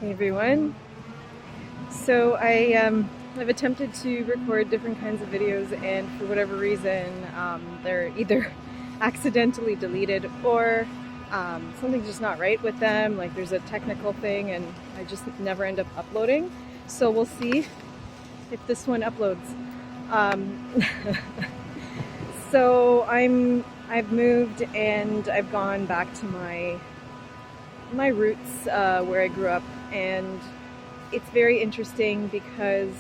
Hey everyone. So I've attempted to record different kinds of videos, and for whatever reason, they're either accidentally deleted or something's just not right with them. Like there's a technical thing, and I just never end up uploading. So we'll see if this one uploads. Um, I've moved and I've gone back to my roots where I grew up, and it's very interesting because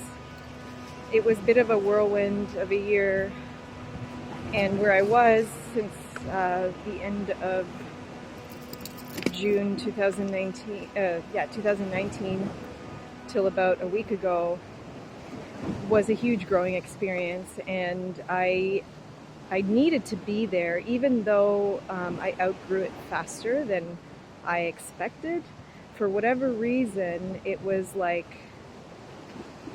it was a bit of a whirlwind of a year, and where I was since the end of June 2019, 2019 till about a week ago was a huge growing experience, and I needed to be there, even though I outgrew it faster than I expected. For whatever reason, it was like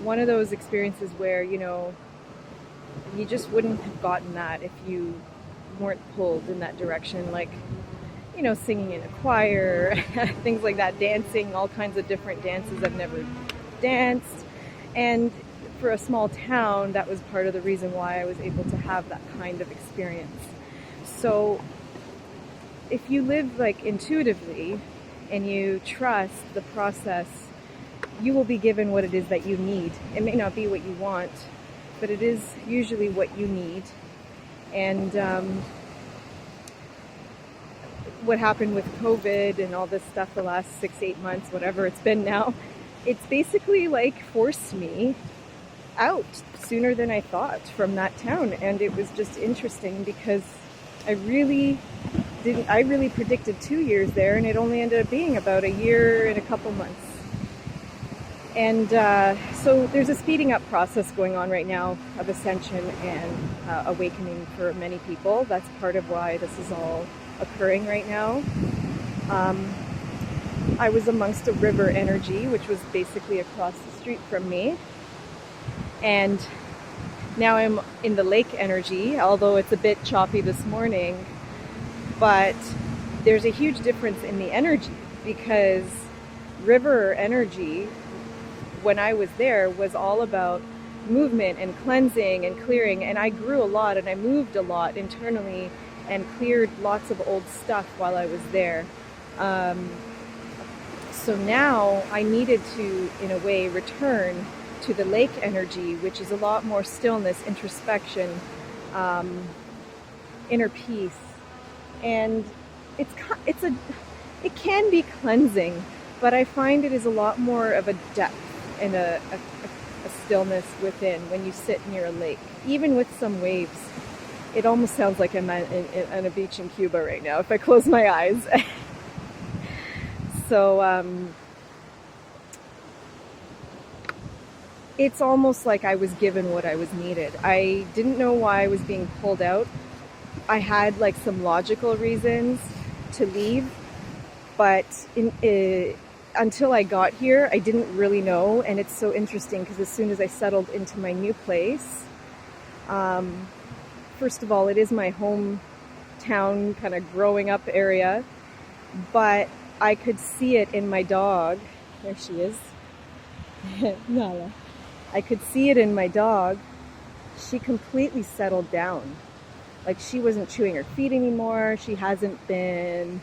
one of those experiences where, you just wouldn't have gotten that if you weren't pulled in that direction. Like, singing in a choir, things like that, dancing, all kinds of different dances I've never danced. And for a small town, that was part of the reason why I was able to have that kind of experience. So if you live like intuitively and you trust the process, you will be given what it is that you need. It may not be what you want, but it is usually what you need. And what happened with COVID and all this stuff the last 6-8 months, whatever it's been now, it's basically like forced me out sooner than I thought from that town. And it was just interesting because I really predicted 2 years there, and it only ended up being about a year and a couple months. And so there's a speeding up process going on right now of ascension and awakening for many people. That's part of why this is all occurring right now. I was amongst a river energy, which was basically across the street from me. And now I'm in the lake energy, although it's a bit choppy this morning. But there's a huge difference in the energy, because river energy, when I was there, was all about movement and cleansing and clearing. And I grew a lot and I moved a lot internally and cleared lots of old stuff while I was there. So now I needed to, in a way, return to the lake energy, which is a lot more stillness, introspection, inner peace. And it can be cleansing, but I find it is a lot more of a depth and a stillness within when you sit near a lake, even with some waves. It almost sounds like I'm on a beach in Cuba right now if I close my eyes. So it's almost like I was given what I was needed. I didn't know why I was being pulled out. I had like some logical reasons to leave, but until I got here, I didn't really know. And it's so interesting because as soon as I settled into my new place, first of all, it is my hometown kind of growing up area, but I could see it in my dog. There she is. Nala. I could see it in my dog. She completely settled down. Like, she wasn't chewing her feet anymore. She hasn't been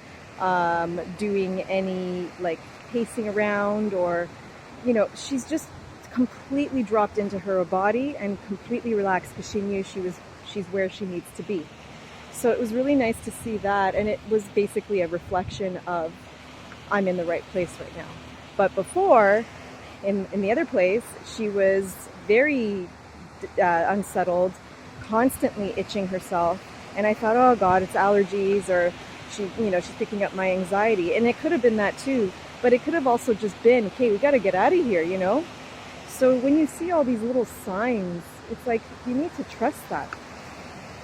doing any like pacing around, or she's just completely dropped into her body and completely relaxed because she knew she's where she needs to be. So it was really nice to see that, and it was basically a reflection of I'm in the right place right now. But before, in the other place, she was very unsettled, constantly itching herself, and I thought, oh God, it's allergies, or she's picking up my anxiety. And it could have been that too, but it could have also just been, okay, we got to get out of here, So when you see all these little signs, it's like you need to trust that.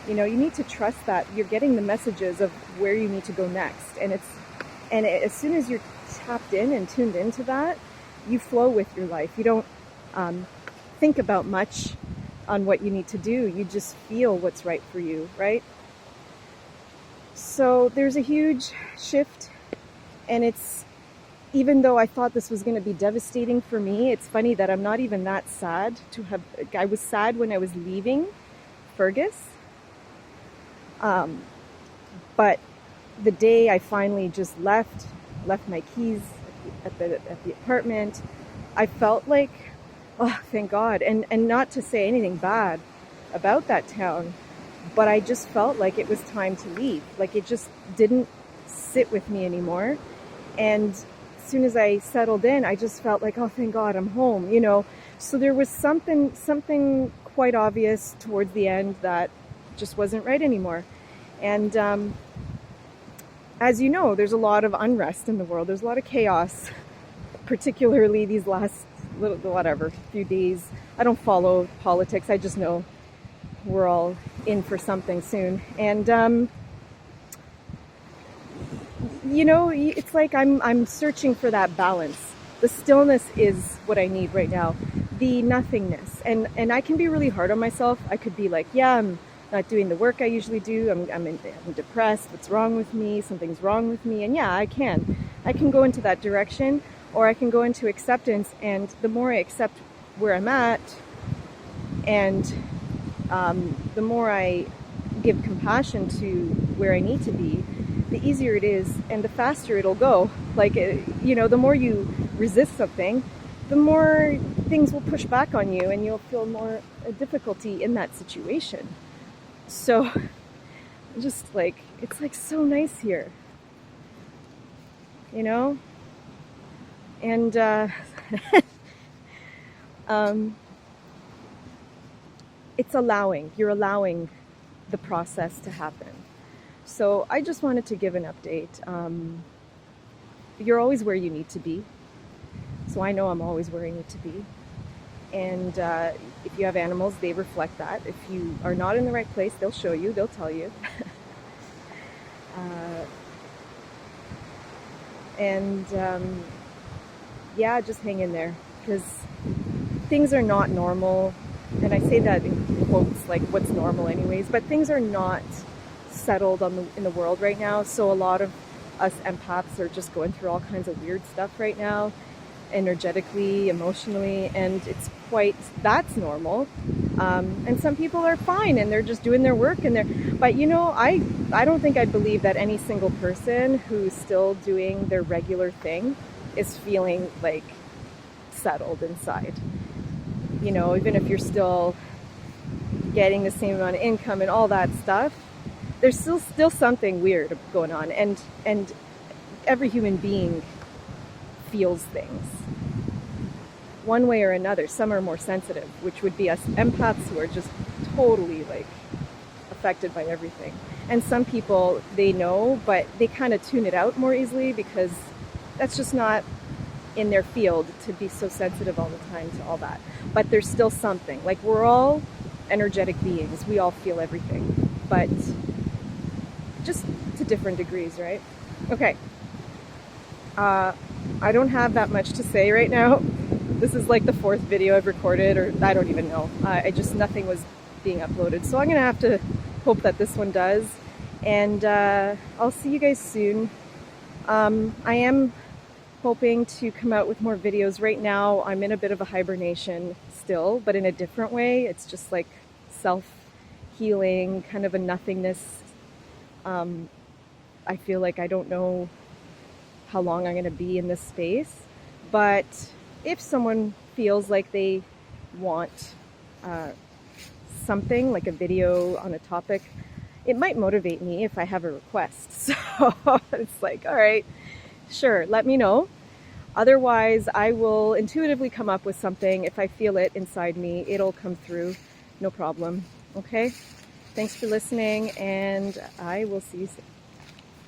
You need to trust that you're getting the messages of where you need to go next. And as soon as you're tapped in and tuned into that, you flow with your life. You don't think about much on what you need to do. You just feel what's right for you, right? So there's a huge shift, and it's even though I thought this was going to be devastating for me, it's funny that I'm not even that sad to have. I was sad when I was leaving Fergus, but the day I finally just left my keys at the apartment, I felt like, oh, thank God. And not to say anything bad about that town, but I just felt like it was time to leave. Like it just didn't sit with me anymore. And as soon as I settled in, I just felt like, oh, thank God I'm home, you know. So there was something quite obvious towards the end that just wasn't right anymore. And as you know, there's a lot of unrest in the world. There's a lot of chaos, particularly these last few days. I don't follow politics. I just know we're all in for something soon. And you know, it's like I'm searching for that balance. The stillness is what I need right now. The nothingness. And I can be really hard on myself. I could be like, yeah, I'm not doing the work I usually do. I'm depressed. What's wrong with me? Something's wrong with me. And yeah, I can go into that direction, or I can go into acceptance. And the more I accept where I'm at, and the more I give compassion to where I need to be, the easier it is and the faster it'll go. Like, you know, the more you resist something, the more things will push back on you and you'll feel more difficulty in that situation. So just like, it's like so nice here, you know? And it's allowing, you're allowing the process to happen. So I just wanted to give an update. You're always where you need to be. So I know I'm always where I need to be. And if you have animals, they reflect that. If you are not in the right place, they'll show you, they'll tell you. Yeah, just hang in there, because things are not normal. And I say that in quotes, like what's normal anyways, but things are not settled in the world right now. So a lot of us empaths are just going through all kinds of weird stuff right now, energetically, emotionally, and that's normal. And some people are fine and they're just doing their work, but you know, I don't think I'd believe that any single person who's still doing their regular thing is feeling like settled inside. You know, even if you're still getting the same amount of income and all that stuff, there's still something weird going on, and every human being feels things one way or another. Some are more sensitive, which would be us empaths, who are just totally like affected by everything. And some people, they know, but they kind of tune it out more easily because that's just not in their field to be so sensitive all the time to all that. But there's still something. Like, we're all energetic beings. We all feel everything, but just to different degrees, right? Okay. I don't have that much to say right now. This is like the 4th video I've recorded, or I don't even know. Nothing was being uploaded. So I'm going to have to hope that this one does. And I'll see you guys soon. I am hoping to come out with more videos. Right now, I'm in a bit of a hibernation still, but in a different way. It's just like self-healing, kind of a nothingness. I feel like I don't know how long I'm going to be in this space, but if someone feels like they want something, like a video on a topic, it might motivate me if I have a request. So it's like, all right, sure, let me know. Otherwise, I will intuitively come up with something. If I feel it inside me, it'll come through, no problem. Okay? Thanks for listening, and I will see you soon.